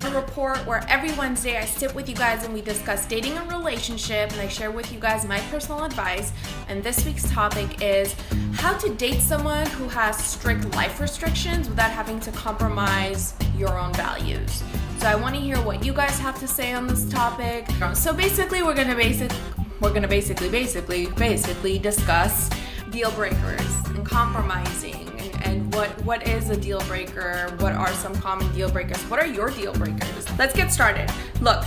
Wednesday report, where every Wednesday I sit with you guys and we discuss dating and relationship, and I share with you guys my personal advice. And this week's topic is how to date someone who has strict life restrictions without having to compromise your own values. So I want to hear what you guys have to say on this topic. So basically, we're gonna basically discuss deal breakers and compromising. And what is a deal breaker? What are some common deal breakers? What are your deal breakers? Let's get started. Look,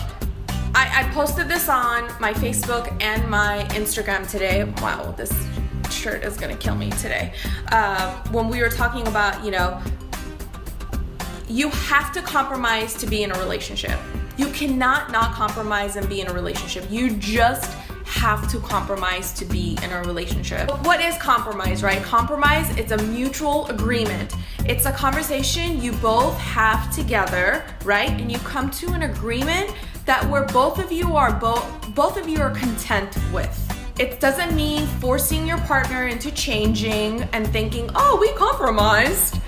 I posted this on my Facebook and my Instagram today. Wow, this shirt is gonna kill me today. When we were talking about, you have to compromise to be in a relationship. You cannot not compromise and be in a relationship. You just have to compromise to be in a relationship. What is compromise, right? Compromise, it's a mutual agreement. It's a conversation you both have together, right? And you come to an agreement that where both of you are content with. It doesn't mean forcing your partner into changing and thinking, oh, we compromised.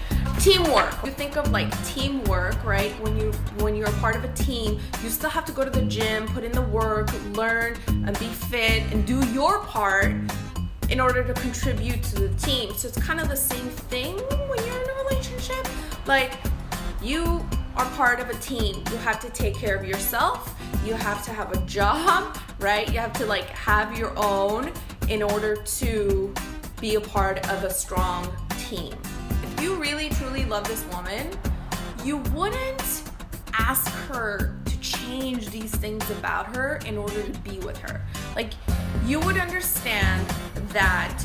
Teamwork. You think of like teamwork, right? When you're a part of a team, you still have to go to the gym, put in the work, learn and be fit and do your part in order to contribute to the team. So it's kind of the same thing when you're in a relationship. Like, you are part of a team. You have to take care of yourself. You have to have a job, right? You have to have your own in order to be a part of a strong team. If you really truly love this woman, you wouldn't ask her to change these things about her in order to be with her. You would understand that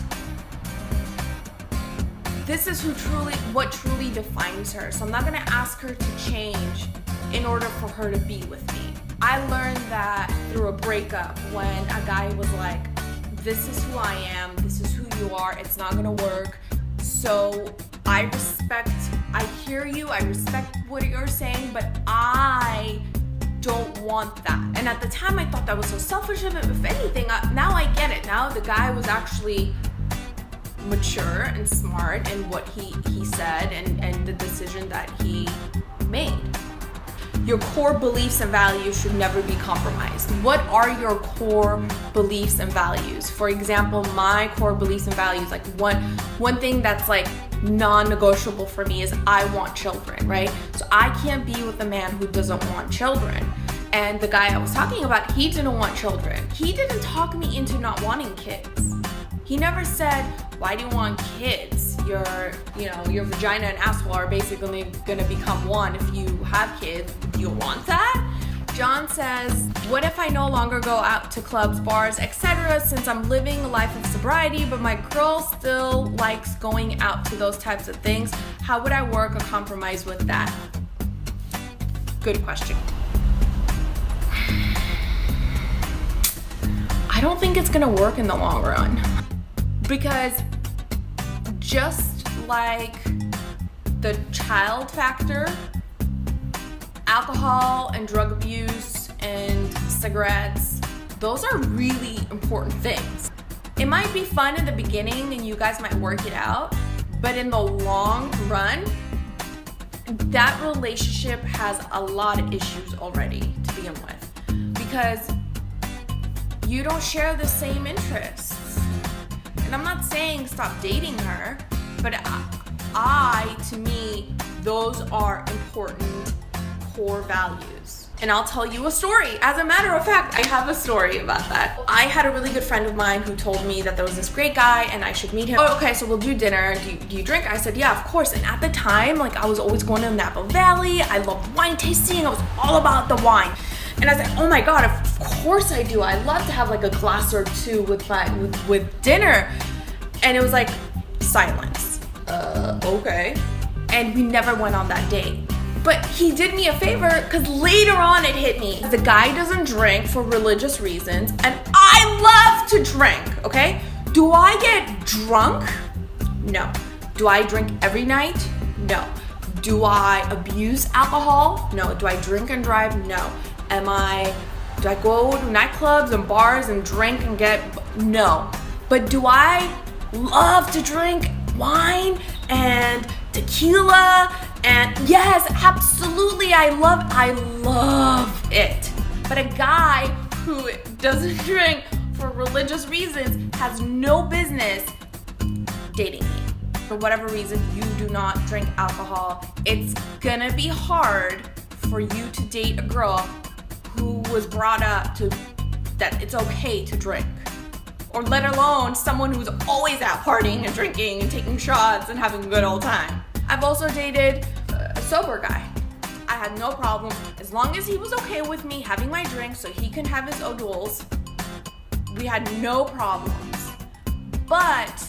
this is what truly defines her. So I'm not gonna ask her to change in order for her to be with me. I learned that through a breakup when a guy was like, this is who I am, this is who you are, it's not gonna work. So I hear you, I respect what you're saying, but I don't want that. And at the time I thought that was so selfish of him. If anything, now I get it. Now the guy was actually mature and smart in what he said and the decision that he made. Your core beliefs and values should never be compromised. What are your core beliefs and values? For example, my core beliefs and values, one thing that's non-negotiable for me is I want children, right? So I can't be with a man who doesn't want children. And the guy I was talking about, he didn't want children. He didn't talk me into not wanting kids. He never said, why do you want kids? Your vagina and asshole are basically gonna become one if you have kids. Do you want that? John says, what if I no longer go out to clubs, bars, etc. since I'm living a life of sobriety, but my girl still likes going out to those types of things? How would I work a compromise with that? Good question. I don't think it's gonna work in the long run. Because just like the child factor, alcohol and drug abuse and cigarettes, those are really important things. It might be fun in the beginning and you guys might work it out, but in the long run, that relationship has a lot of issues already to begin with because you don't share the same interests. And I'm not saying stop dating her, but to me, those are important core values. And I'll tell you a story. As a matter of fact, I have a story about that. I had a really good friend of mine who told me that there was this great guy and I should meet him. Oh, okay, so we'll do dinner. Do you drink? I said, yeah, of course. And at the time, I was always going to Napa Valley. I loved wine tasting. I was all about the wine. And I was like, oh my God, of course I do. I love to have a glass or two with dinner. And it was silence. Okay. And we never went on that date. But he did me a favor because later on it hit me. The guy doesn't drink for religious reasons and I love to drink, okay? Do I get drunk? No. Do I drink every night? No. Do I abuse alcohol? No. Do I drink and drive? No. Do I go to nightclubs and bars and drink and No. But do I love to drink wine and tequila, and yes, absolutely, I love it. But a guy who doesn't drink for religious reasons has no business dating me. For whatever reason you do not drink alcohol, it's gonna be hard for you to date a girl who was brought up to that it's okay to drink. Or let alone someone who's always out partying and drinking and taking shots and having a good old time. I've also dated a sober guy. I had no problem as long as he was okay with me having my drink so he can have his O'Doul's. We had no problems. But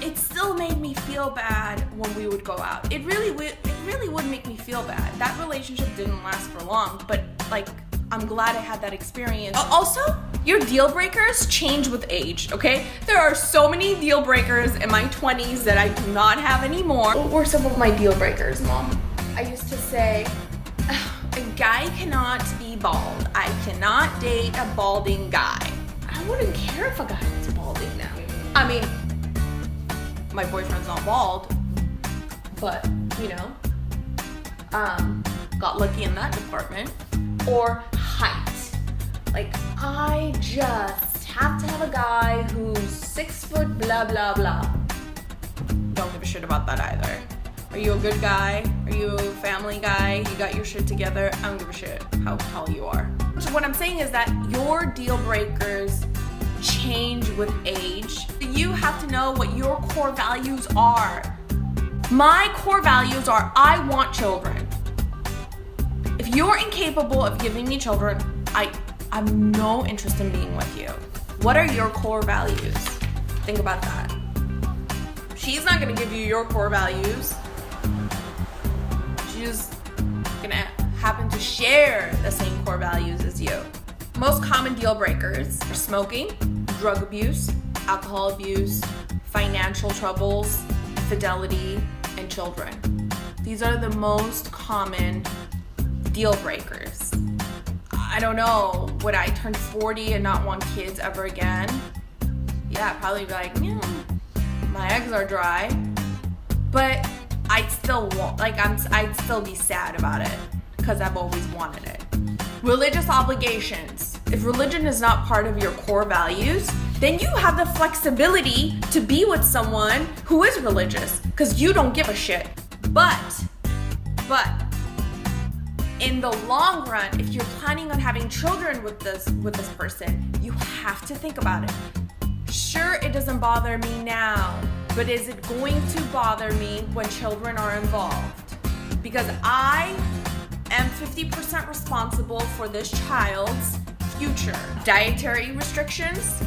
it still made me feel bad when we would go out. It really would make me feel bad. That relationship didn't last for long, but like, I'm glad I had that experience. Also, your deal breakers change with age, okay? There are so many deal breakers in my 20s that I do not have anymore. What were some of my deal breakers, Mom? I used to say, a guy cannot be bald. I cannot date a balding guy. I wouldn't care if a guy was balding now. I mean, my boyfriend's not bald, but you know, got lucky in that department. Or height. Like, I just have to have a guy who's 6 foot, blah, blah, blah. Don't give a shit about that either. Are you a good guy? Are you a family guy? You got your shit together? I don't give a shit how tall you are. So what I'm saying is that your deal breakers change with age. You have to know what your core values are. My core values are I want children. If you're incapable of giving me children, I'm no interest in being with you. What are your core values? Think about that. She's not gonna give you your core values. She's gonna happen to share the same core values as you. Most common deal breakers are smoking, drug abuse, alcohol abuse, financial troubles, infidelity, and children. These are the most common deal breakers. I don't know, would I turn 40 and not want kids ever again? Yeah, I'd probably be like, yeah, my eggs are dry. But I'd still want, I'd still be sad about it because I've always wanted it. Religious obligations. If religion is not part of your core values, then you have the flexibility to be with someone who is religious because you don't give a shit. But, in the long run, if you're planning on having children with this person, you have to think about it. Sure, it doesn't bother me now, but is it going to bother me when children are involved? Because I am 50% responsible for this child's future. Dietary restrictions.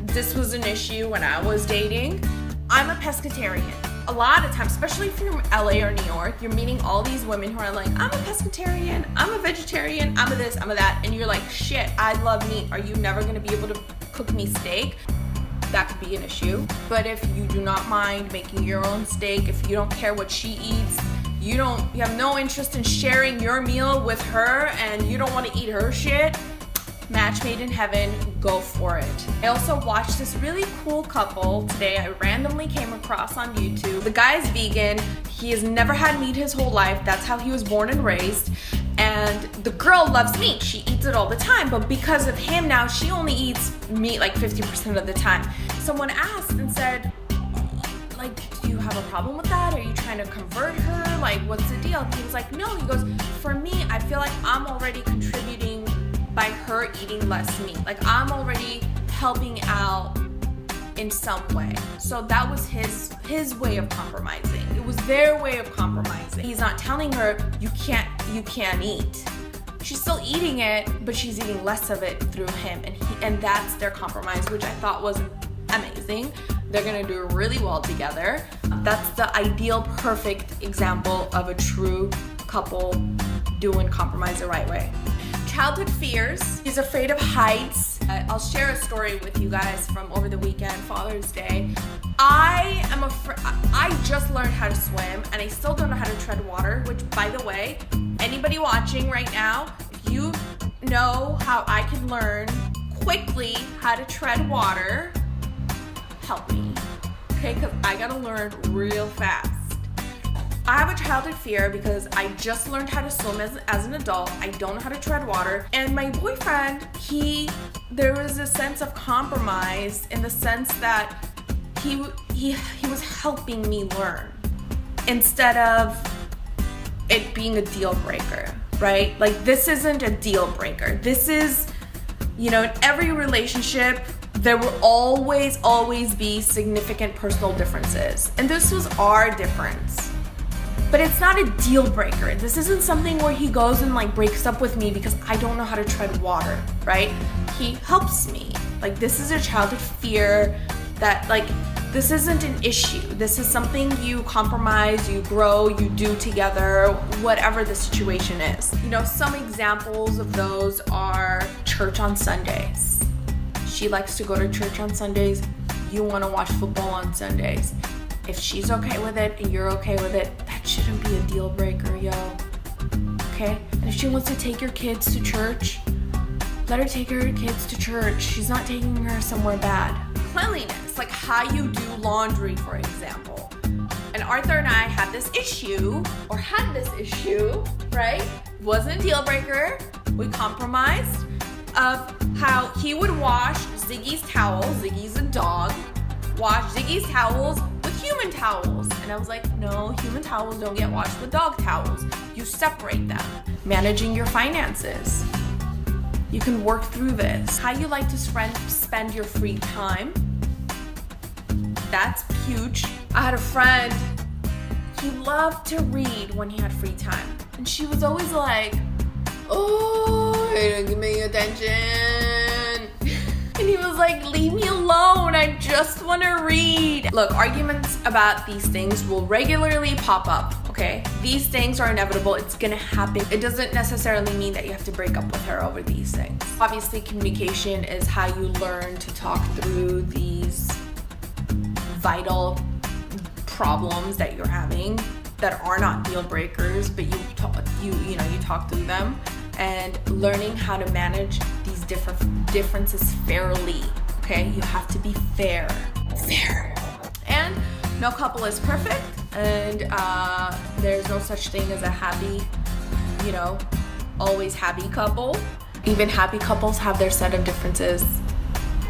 This was an issue when I was dating. I'm a pescatarian. A lot of times, especially if you're from LA or New York, you're meeting all these women who are like, I'm a pescatarian, I'm a vegetarian, I'm a this, I'm a that, and you're like, shit, I love meat. Are you never gonna be able to cook me steak? That could be an issue. But if you do not mind making your own steak, if you don't care what she eats, you have no interest in sharing your meal with her, and you don't want to eat her shit, match made in heaven, go for it. I also watched this really cool couple today I randomly came across on YouTube. The guy's vegan. He has never had meat his whole life. That's how he was born and raised. And the girl loves meat. She eats it all the time. But because of him now, she only eats meat like 50% of the time. Someone asked and said, like, do you have a problem with that? Are you trying to convert her? Like, what's the deal? And he was like, no. He goes, for me, I feel like I'm already contributing by her eating less meat. Like, I'm already helping out in some way. So that was his way of compromising. It was their way of compromising. He's not telling her you can't eat. She's still eating it, but she's eating less of it through him, and that's their compromise, which I thought was amazing. They're gonna do really well together. That's the ideal, perfect example of a true couple doing compromise the right way. Childhood fears. He's afraid of heights. I'll share a story with you guys from over the weekend, Father's Day. I just learned how to swim, and I still don't know how to tread water, which, by the way, anybody watching right now, if you know how I can learn quickly how to tread water, help me. okay? Because I gotta learn real fast. I have a childhood fear because I just learned how to swim as an adult. I don't know how to tread water. And my boyfriend, there was a sense of compromise in the sense that he was helping me learn instead of it being a deal breaker, right? Like, this isn't a deal breaker. This is, in every relationship, there will always be significant personal differences. And this was our difference. But it's not a deal breaker. This isn't something where he goes and breaks up with me because I don't know how to tread water, right? He helps me. This is a childhood fear that this isn't an issue. This is something you compromise, you grow, you do together, whatever the situation is. Some examples of those are church on Sundays. She likes to go to church on Sundays. You want to watch football on Sundays. If she's okay with it and you're okay with it, that shouldn't be a deal breaker, yo. Okay? And if she wants to take your kids to church, let her take her kids to church. She's not taking her somewhere bad. Cleanliness, like how you do laundry, for example. And Arthur and I had this issue, right? Wasn't a deal breaker. We compromised of how he would wash Ziggy's towels. Ziggy's a dog. Wash Ziggy's towels with human towels. And I was like, no, human towels don't get washed with dog towels. You separate them. Managing your finances. You can work through this. How you like to spend your free time. That's huge. I had a friend, he loved to read when he had free time. And she was always like, oh, you don't give me attention. And he was like, leave me alone. I just want to read. Look, arguments about these things will regularly pop up, okay? These things are inevitable. It's going to happen. It doesn't necessarily mean that you have to break up with her over these things. Obviously, communication is how you learn to talk through these vital problems that you're having that are not deal breakers, but you talk through them. And learning how to manage these differences fairly, okay? You have to be fair. And no couple is perfect, and there's no such thing as a happy, always happy couple. Even happy couples have their set of differences.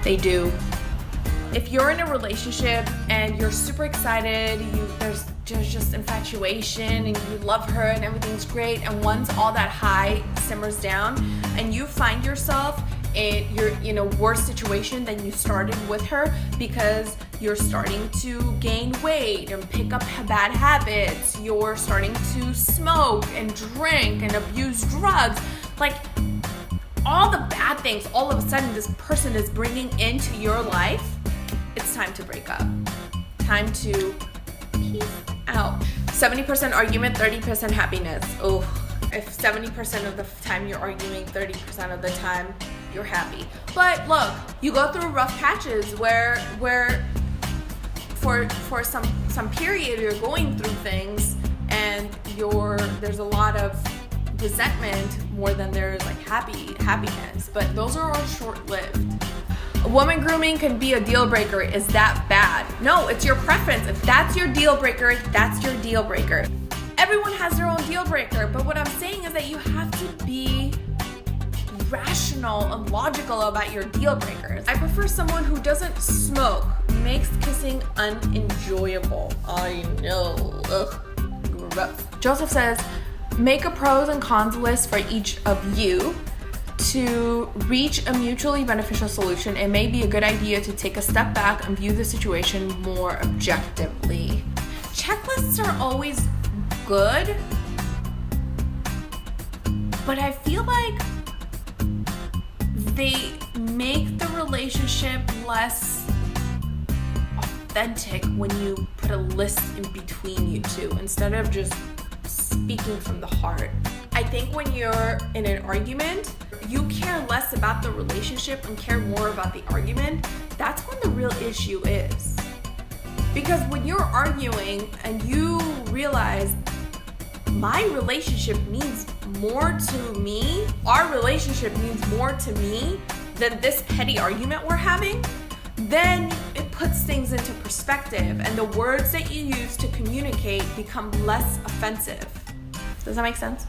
They do. If you're in a relationship and you're super excited, there's just infatuation and you love her and everything's great, and once all that high simmers down and you find yourself you're in a worse situation than you started with her because you're starting to gain weight and pick up bad habits, you're starting to smoke and drink and abuse drugs, all the bad things all of a sudden this person is bringing into your life, it's time to break up. Time to peace out. 70% argument, 30% happiness. Oh, if 70% of the time you're arguing, 30% of the time you're happy. But look, you go through rough patches where for some period you're going through things and there's a lot of resentment more than there's happiness. But those are all short-lived. Woman grooming can be a deal breaker. Is that bad? No, it's your preference. If that's your deal breaker, that's your deal breaker. Everyone has their own deal breaker, but what I'm saying is that you have to be rational and logical about your deal breakers. I prefer someone who doesn't smoke, makes kissing unenjoyable. I know. Ugh. Joseph says, make a pros and cons list for each of you. To reach a mutually beneficial solution, it may be a good idea to take a step back and view the situation more objectively. Checklists are always good, but I feel like they make the relationship less authentic when you put a list in between you two instead of just speaking from the heart. I think when you're in an argument, you care less about the relationship and care more about the argument. That's when the real issue is. Because when you're arguing and you realize my relationship means more to me, our relationship means more to me than this petty argument we're having, then it puts things into perspective, and the words that you use to communicate become less offensive. Does that make sense?